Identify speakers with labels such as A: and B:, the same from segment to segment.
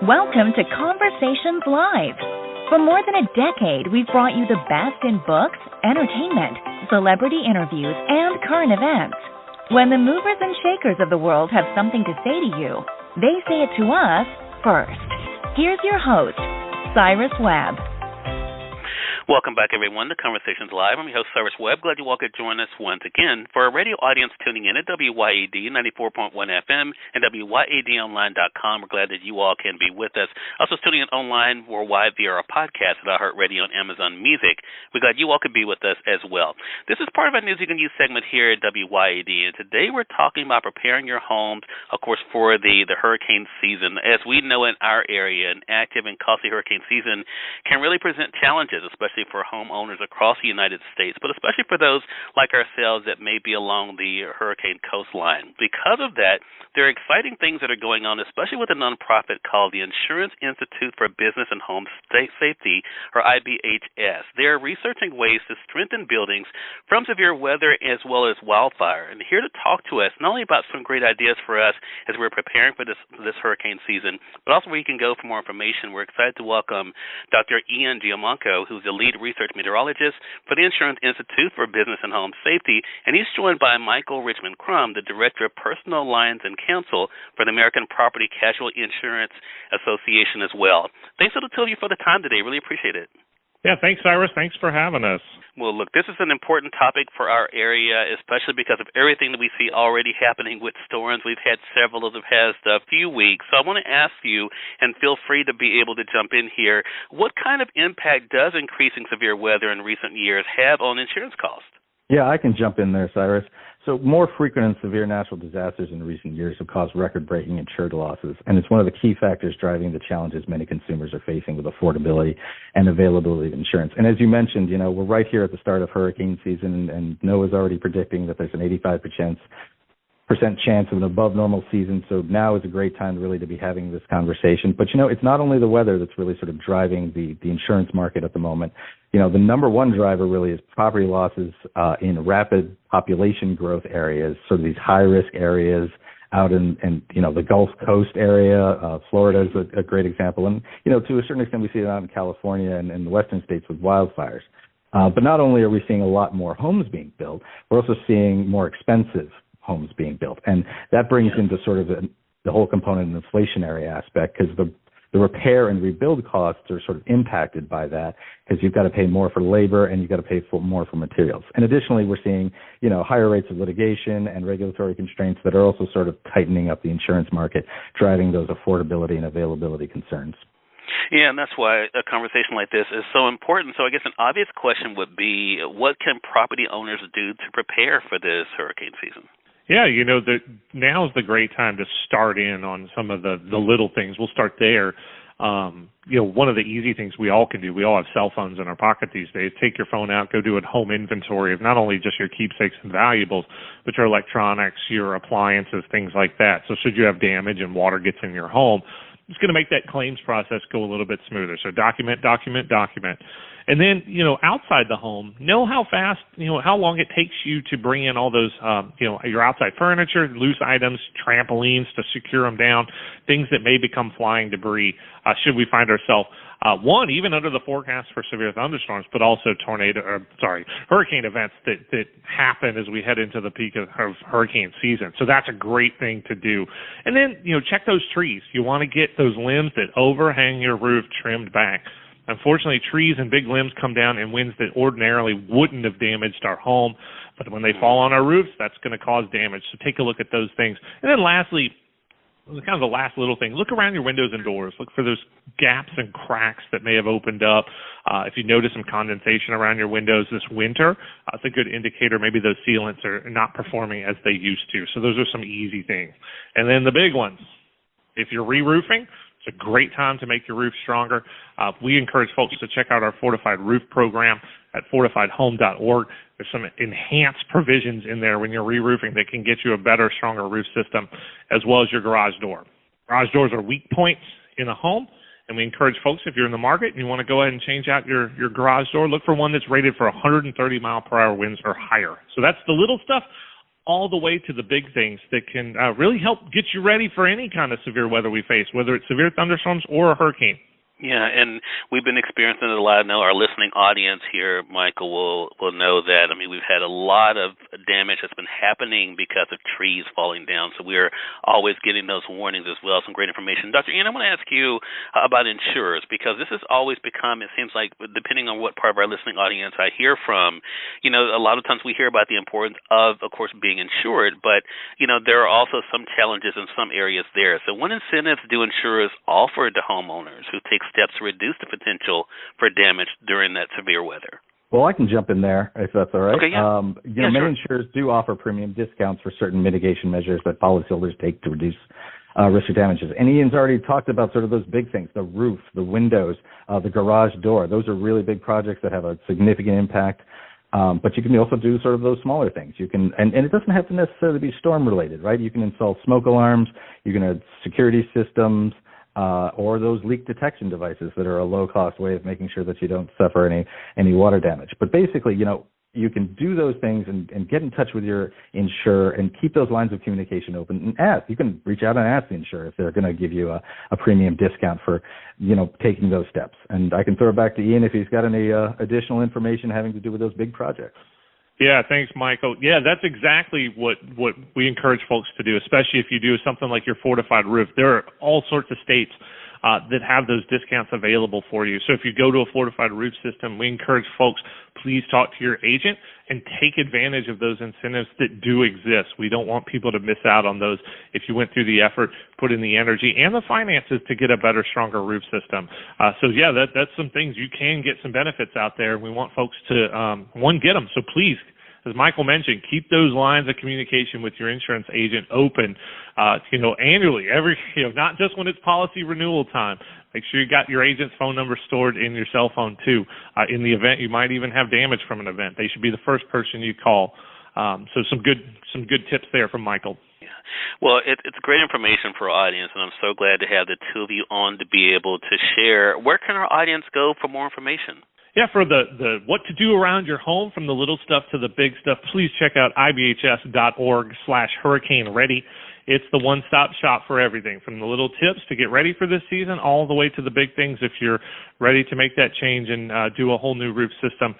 A: Welcome to Conversations Live. For more than a decade, we've brought you the best in books, entertainment, celebrity interviews, and current events. When the movers and shakers of the world have something to say to you, they say it to us first. Here's your host, Cyrus Webb.
B: Welcome back, everyone, to Conversations Live. I'm your host, Cyrus Webb. Glad you all could join us once again. For our radio audience tuning in at WYAD 94.1 FM and WYADonline.com, we're glad that you all can be with us. Also tuning in online worldwide via our podcast at iHeartRadio and Amazon Music. We're glad you all could be with us as well. This is part of our News You Can Use segment here at WYAD, and today we're talking about preparing your homes, of course, for the hurricane season. As we know in our area, an active and costly hurricane season can really present challenges, especially for homeowners across the United States, but especially for those like ourselves that may be along the hurricane coastline. Because of that, there are exciting things that are going on, especially with a nonprofit called the Insurance Institute for Business and Home Safety, or IBHS. They're researching ways to strengthen buildings from severe weather as well as wildfire. And here to talk to us not only about some great ideas for us as we're preparing for this hurricane season, but also where you can go for more information. We're excited to welcome Dr. Ian Giammanco, who's the lead research meteorologist for the Insurance Institute for Business and Home Safety, and he's joined by Michael Richmond-Crum, the Director of Personal Lines and Counsel for the American Property Casualty Insurance Association as well. Thanks to the two of you for the time today. Really appreciate it.
C: Yeah, thanks, Cyrus. Thanks for having us.
B: Well, look, this is an important topic for our area, especially because of everything that we see already happening with storms. We've had several of the past few weeks. So I want to ask you, and feel free to be able to jump in here, what kind of impact does increasing severe weather in recent years have on insurance costs?
D: Yeah, I can jump in there, Cyrus. So more frequent and severe natural disasters in recent years have caused record-breaking insured losses, and it's one of the key factors driving the challenges many consumers are facing with affordability and availability of insurance. And as you mentioned, we're right here at the start of hurricane season, and NOAA's already predicting that there's an 85% chance of an above normal season. So now is a great time really to be having this conversation. But it's not only the weather that's really sort of driving the insurance market at the moment. The number one driver really is property losses in rapid population growth areas, sort of these high risk areas out in the Gulf Coast area. Florida is a great example. And, to a certain extent, we see it out in California and in the western states with wildfires. But not only are we seeing a lot more homes being built, we're also seeing more expensive homes being built. And that brings into sort of the whole component of inflationary aspect, because the repair and rebuild costs are sort of impacted by that, because you've got to pay more for labor and you've got to pay more for materials. And additionally, we're seeing, higher rates of litigation and regulatory constraints that are also sort of tightening up the insurance market, driving those affordability and availability concerns.
B: Yeah, and that's why a conversation like this is so important. So I guess an obvious question would be, what can property owners do to prepare for this hurricane season?
C: Yeah, now's the great time to start in on some of the little things. We'll start there. One of the easy things we all can do, we all have cell phones in our pocket these days. Take your phone out, go do a home inventory of not only just your keepsakes and valuables, but your electronics, your appliances, things like that. So should you have damage and water gets in your home, it's going to make that claims process go a little bit smoother. So document. And then, outside the home, know how fast, how long it takes you to bring in all those, your outside furniture, loose items, trampolines to secure them down, things that may become flying debris, should we find ourselves, even under the forecast for severe thunderstorms, but also hurricane events that happen as we head into the peak of hurricane season. So that's a great thing to do. And then, check those trees. You want to get those limbs that overhang your roof trimmed back. Unfortunately, trees and big limbs come down in winds that ordinarily wouldn't have damaged our home, but when they fall on our roofs, that's going to cause damage. So take a look at those things. And then lastly, kind of the last little thing, look around your windows and doors. Look for those gaps and cracks that may have opened up. If you notice some condensation around your windows this winter, it's a good indicator maybe those sealants are not performing as they used to. So those are some easy things. And then the big ones, if you're re-roofing, it's a great time to make your roof stronger. We encourage folks to check out our Fortified Roof program at fortifiedhome.org. There's some enhanced provisions in there when you're re-roofing that can get you a better, stronger roof system, as well as your garage door. Garage doors are weak points in a home, and we encourage folks, if you're in the market and you want to go ahead and change out your garage door, look for one that's rated for 130 mile per hour winds or higher. So that's the little stuff. all the way to the big things that can really help get you ready for any kind of severe weather we face, whether it's severe thunderstorms or a hurricane.
B: Yeah, and we've been experiencing it a lot. I know our listening audience here, Michael, will know that. I mean, we've had a lot of damage that's been happening because of trees falling down, so we're always getting those warnings as well, some great information. Dr. Ian, I want to ask you about insurers, because this has always become, it seems like, depending on what part of our listening audience I hear from, you know, a lot of times we hear about the importance of course, being insured, but, you know, there are also some challenges in some areas there. So what incentives do insurers offer to homeowners who take steps to reduce the potential for damage during that severe weather?
D: Well, I can jump in there if that's all right.
B: Okay, yeah.
D: Many insurers do offer premium discounts for certain mitigation measures that policyholders take to reduce risk of damages. And Ian's already talked about sort of those big things, the roof, the windows, the garage door. Those are really big projects that have a significant impact. But you can also do sort of those smaller things. You can, and it doesn't have to necessarily be storm related, right? You can install smoke alarms, you can add security systems, or those leak detection devices that are a low-cost way of making sure that you don't suffer any water damage. But basically, you know, you can do those things and get in touch with your insurer and keep those lines of communication open and ask. You can reach out and ask the insurer if they're going to give you a premium discount for, you know, taking those steps. And I can throw it back to Ian if he's got any additional information having to do with those big projects.
C: Yeah, thanks, Michael. Yeah, that's exactly what we encourage folks to do, especially if you do something like your fortified roof. There are all sorts of states that have those discounts available for you. So if you go to a fortified roof system, we encourage folks, please talk to your agent and take advantage of those incentives that do exist. We don't want people to miss out on those if you went through the effort, put in the energy and the finances to get a better, stronger roof system. So yeah, that's some things. You can get some benefits out there. We want folks to, get them. So please, as Michael mentioned, keep those lines of communication with your insurance agent open, annually, not just when it's policy renewal time. Make sure you got your agent's phone number stored in your cell phone too. In the event you might even have damage from an event, they should be the first person you call. So some good tips there from Michael.
B: Yeah. Well, it's great information for our audience, and I'm so glad to have the two of you on to be able to share. Where can our audience go for more information?
C: Yeah, for the what to do around your home, from the little stuff to the big stuff, please check out ibhs.org/hurricane ready. It's the one-stop shop for everything, from the little tips to get ready for this season all the way to the big things. If you're ready to make that change and do a whole new roof system,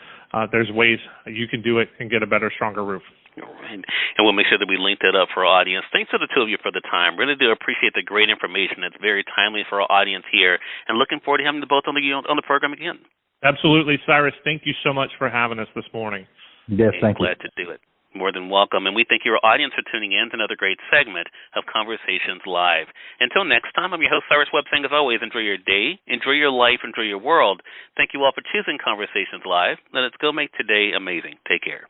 C: there's ways you can do it and get a better, stronger roof.
B: All right. And we'll make sure that we link that up for our audience. Thanks to the two of you for the time. Really do appreciate the great information. It's very timely for our audience here, and looking forward to having you both on the program again.
C: Absolutely, Cyrus. Thank you so much for having us this morning.
D: Yes, thank you.
B: Glad to do it. More than welcome. And we thank your audience for tuning in to another great segment of Conversations Live. Until next time, I'm your host, Cyrus Webb, saying as always, enjoy your day, enjoy your life, enjoy your world. Thank you all for choosing Conversations Live. Let us go make today amazing. Take care.